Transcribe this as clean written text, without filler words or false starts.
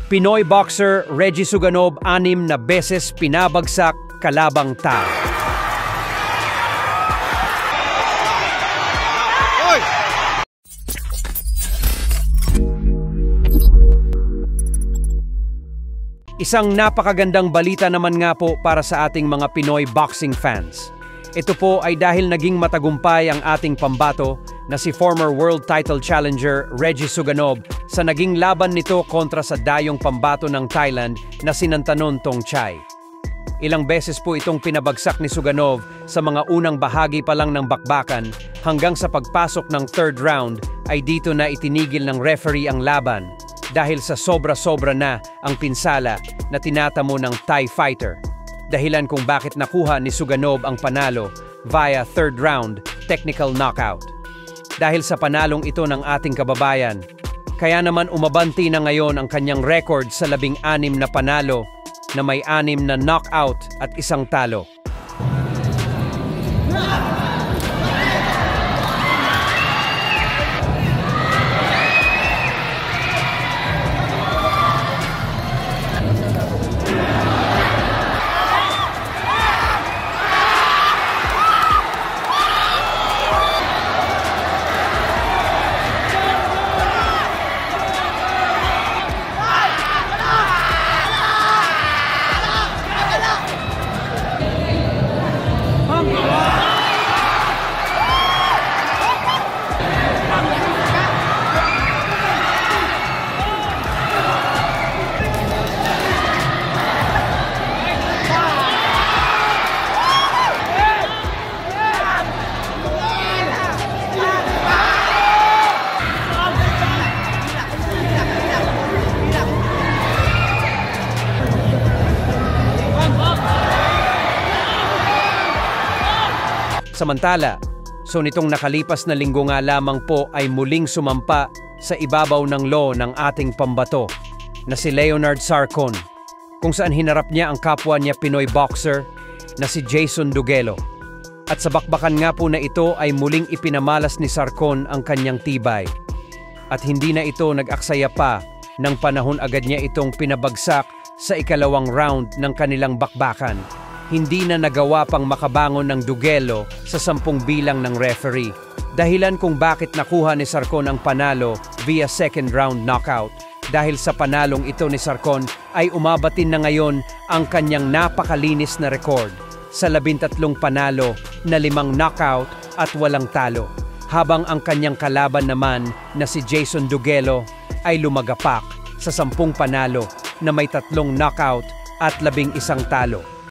Pinoy boxer Reggie Suganov 6 na beses pinabagsak kalabang tao. Isang napakagandang balita naman nga po para sa ating mga Pinoy boxing fans. Ito po ay dahil naging matagumpay ang ating pambato na si former world title challenger Reggie Suganov sa naging laban nito kontra sa dayong pambato ng Thailand na si Nantanon Tongchai. Ilang beses po itong pinabagsak ni Suganov sa mga unang bahagi pa lang ng bakbakan hanggang sa pagpasok ng third round ay dito na itinigil ng referee ang laban dahil sa sobra-sobra na ang pinsala na tinatamo ng Thai fighter. Dahilan kung bakit nakuha ni Suganov ang panalo via third round technical knockout. Dahil sa panalong ito ng ating kababayan, kaya naman umabanti na ngayon ang kanyang record sa 16 na panalo na may 6 na knockout at 1 talo. Samantala, nitong nakalipas na linggo nga lamang po ay muling sumampa sa ibabaw ng law ng ating pambato na si Leonard Sarcon, kung saan hinarap niya ang kapwa niya Pinoy boxer na si Jason Duguelo. At sa bakbakan nga po na ito ay muling ipinamalas ni Sarcon ang kanyang tibay. At hindi na ito nag-aksaya pa ng panahon agad niya itong pinabagsak sa ikalawang round ng kanilang bakbakan. Hindi na nagawa pang makabangon ng Duguelo sa 10 bilang ng referee. Dahilan kung bakit nakuha ni Sarcon ang panalo via second round knockout. Dahil sa panalong ito ni Sarcon ay umabatin na ngayon ang kanyang napakalinis na record sa 13 panalo na 5 knockout at 1 talo. Habang ang kanyang kalaban naman na si Jason Duguelo ay lumagapak sa 10 panalo na may 3 knockout at 11 talo.